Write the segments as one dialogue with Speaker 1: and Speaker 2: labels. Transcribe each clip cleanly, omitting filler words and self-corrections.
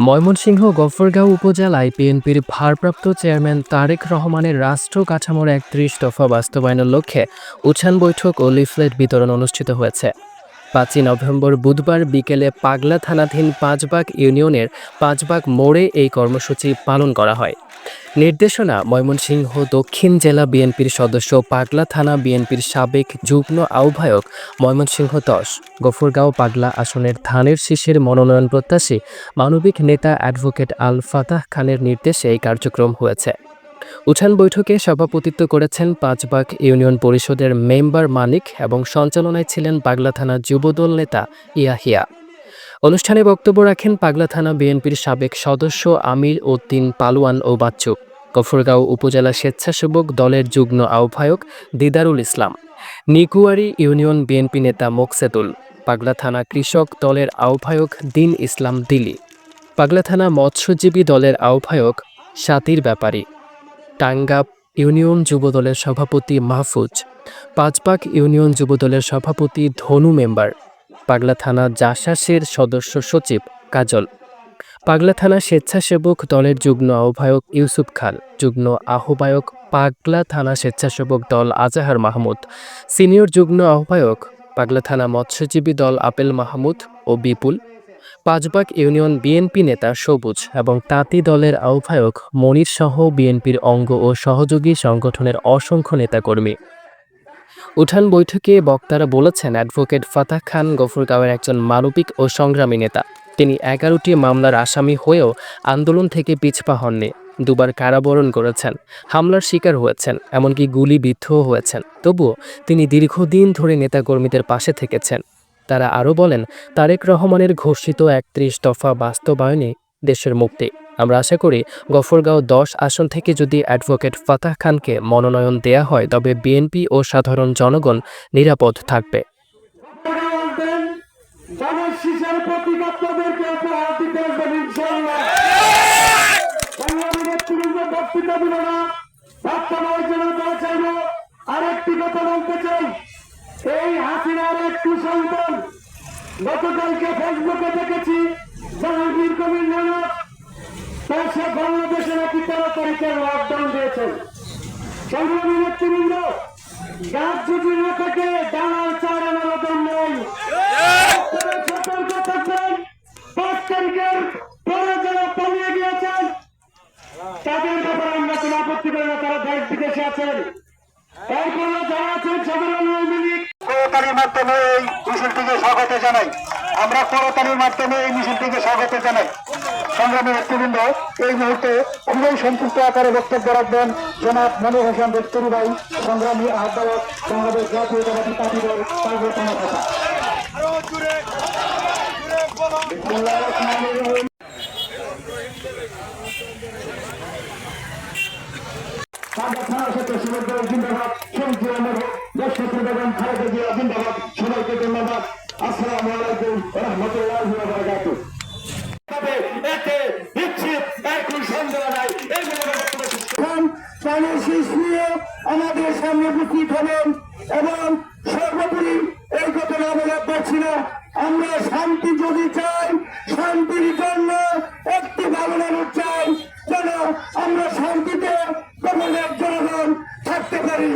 Speaker 1: ময়মনসিংহ গফরগাঁও উপজেলায় বিএনপির ভারপ্রাপ্ত চেয়ারম্যান তারেক রহমানের রাষ্ট্র কাঠামোর ৩১ দফা বাস্তবায়নের লক্ষ্যে উঠান বৈঠক ও লিফলেট বিতরণ অনুষ্ঠিত হয়েছে। ৫ই নভেম্বর বুধবার বিকেলে পাগলা থানাধীন পাঁচবাগ ইউনিয়নের পাঁচবাগ মোড়ে এই কর্মসূচি পালন করা হয়। নির্দেশনা ময়মনসিংহ দক্ষিণ জেলা বিএনপির সদস্য, পাগলা থানা বিএনপির সাবেক যুগ্ম আহ্বায়ক, ময়মনসিংহ ১০ গফরগাঁও পাগলা আসনের ধানের শীষের মনোনয়ন প্রত্যাশী মানবিক নেতা অ্যাডভোকেট আল ফাতাহ খানের নির্দেশে এই কার্যক্রম হয়েছে। উঠান বৈঠকে সভাপতিত্ব করেছেন পাঁচবাগ ইউনিয়ন পরিষদের মেম্বার মানিক এবং সঞ্চালনায় ছিলেন পাগলা থানা যুবদল নেতা ইয়াহিয়া। অনুষ্ঠানে বক্তব্য রাখেন পাগলা থানা বিএনপির সাবেক সদস্য আমির উদ্দিন পালোয়ান ও বাচ্চু, গফরগাঁও উপজেলা স্বেচ্ছাসেবক দলের যুগ্ম আহ্বায়ক দিদারুল ইসলাম, নিকুয়ারি ইউনিয়ন বিএনপি নেতা মোকসেদুল, পাগলা থানা কৃষক দলের আহ্বায়ক দিন ইসলাম দিলি, পাগলা থানা মৎস্যজীবী দলের আহ্বায়ক সাতির ব্যাপারী, টাঙ্গাব ইউনিয়ন যুবদলের সভাপতি মাহফুজ, পাঁচবাগ ইউনিয়ন যুবদলের সভাপতি ধনু মেম্বার, পাগলা থানা জাসাসের সদস্য সচিব কাজল, পাগলা থানা স্বেচ্ছাসেবক দলের যুগ্ম আহ্বায়ক ইউসুফ খান, যুগ্ম আহ্বায়ক পাগলা থানা স্বেচ্ছাসেবক দল আজাহার মাহমুদ, সিনিয়র যুগ্ম আহ্বায়ক পাগলা থানা মৎস্যজীবী দল আপেল মাহমুদ ও বিপুল, পাঁচবাগ ইউনিয়ন বিএনপি নেতা সবুজ এবং তাঁতি দলের আহ্বায়ক মনির সহ বিএনপির অঙ্গ ও সহযোগী সংগঠনের অসংখ্য নেতাকর্মী। উঠান বৈঠকে বক্তারা বলেছেন, অ্যাডভোকেট ফাতাহ খান গফরগাঁওয়ের একজন মানবিক ও সংগ্রামী নেতা। তিনি ১১টি মামলার আসামি হয়েও আন্দোলন থেকে পিছপা হননি। দুবার কারাবরণ করেছেন, হামলার শিকার হয়েছেন, এমনকি গুলিবিদ্ধও হয়েছেন। তবুও তিনি দীর্ঘদিন ধরে নেতাকর্মীদের পাশে থেকেছেন। তারা আরও বলেন, তারেক রহমানের ঘোষিত ৩১ দফা বাস্তবায়নে দেশের মুক্তি। আমরা আশা করি গফরগাঁও ১০ আসন থেকে যদি অ্যাডভোকেট ফাতাহ খানকে মনোনয়ন দেয়া হয় তবে বিএনপি ও সাধারণ জনগণ নিরাপদ থাকবে।
Speaker 2: আরেকটি কথা বলতে চাই, এই হাসিনার একটু সন্তান গতকালকে ফেসবুকে দেখেছি জাহাঙ্গীর কবির নানক সে বাংলাদেশে নাকি ১৩ তারিখের লকডাউন দিয়েছেন। সংগ্রামী নেতৃবৃন্দ, গাছ যদি না থাকে ডানার চার আনার দম নেই। সতর্ক থাকবেন, ৫ তারিখের পরে যারা পালিয়ে গিয়েছেন তাদের ব্যাপারে আমরা কোনো আপত্তি করি না, তারা দেশ বিদেশে আছেন। এরপরে যারা আছেন সাধারণ আওয়ামী লীগ করতালির মাধ্যমে এই মিছিলটিকে স্বাগত জানাই। আমরা করতালির মাধ্যমে এই মিছিলটিকে স্বাগত জানাই। সংগ্রামী নেতৃবৃন্দ, এই মুহূর্তে খুবই সংক্ষিপ্ত আকারে বক্তব্য রাখবেন জনাব মনির হোসেন দস্তুরি ভাই, সংগ্রামী আহ্বায়ক বাংলাদেশ জাতীয়তাবাদী পার্টি দল পাগলা থানা শাখা। সবাইকে ধন্যবাদ। আসসালামু আলাইকুম ওয়া রাহমাতুল্লাহি ওয়া বারাকাতুহু। আমাদের সামনে উপস্থিত হবেন এবং সর্বোপরি এই ঘটনা বলে পাচ্ছি না, আমরা শান্তি যদি চাই, শান্তির জন্য একটি ভাবনার চাই যেন আমরা শান্তিতে সকলের জনগণ থাকতে পারি।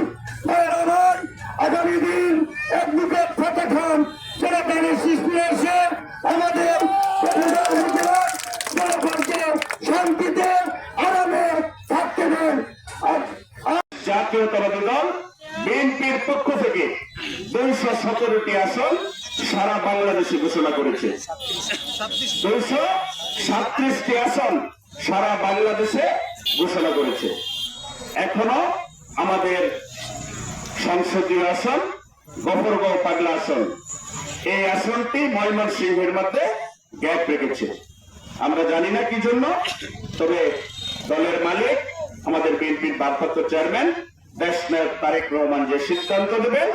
Speaker 2: আমার আগামী দিন অ্যাডভোকেট ফাতাহ খান যারা ধানের শীষ নিয়ে এসে আমাদের জনগণকে শান্তিতে আরামে থাকতে দেন। জাতীয়তাবাদী দল বিএনপির পক্ষ থেকে ২১৭টি আসন সারা বাংলাদেশে ঘোষণা করেছে। ২৩৭টি আসন সারা বাংলাদেশে ঘোষণা করেছে। এখনো আমাদের সংসদীয় আসন গফরগাঁও পাগলা আসন, এই আসনটি ময়মনসিংহের মধ্যে গ্যাপ রেখেছে। আমরা জানি না কি জন্য, তবে দলের মালিক আমাদের বিএনপির ভারপ্রাপ্ত চেয়ারম্যান দেশনায়ক তারেক রহমান যে সিদ্ধান্ত দেবেন,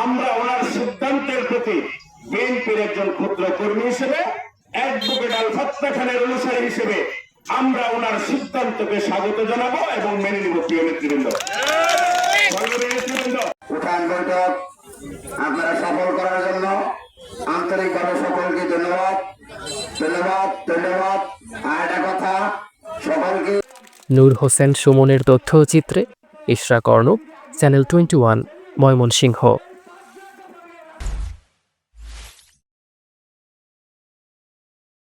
Speaker 2: আমরা ওনার সিদ্ধান্তের প্রতি বিএনপির একজন ক্ষুদ্র কর্মী হিসেবে, অ্যাডভোকেট আল ফাতাহ খানের অনুসারী হিসেবে
Speaker 3: আমরা ওনার সিদ্ধান্তকে স্বাগত জানাবো এবং মেনে নিব। প্রিয় নেতৃবৃন্দ,
Speaker 4: উঠান বৈঠক আপনারা সফল করার জন্য আন্তরিকভাবে সকলকে ধন্যবাদ ধন্যবাদ ধন্যবাদ। আর একটা কথা, সকলকে
Speaker 1: নূর হোসেন সুমনের তথ্যচিত্রে ইশরাক অর্ণব, চ্যানেল 21, ময়মনসিংহ।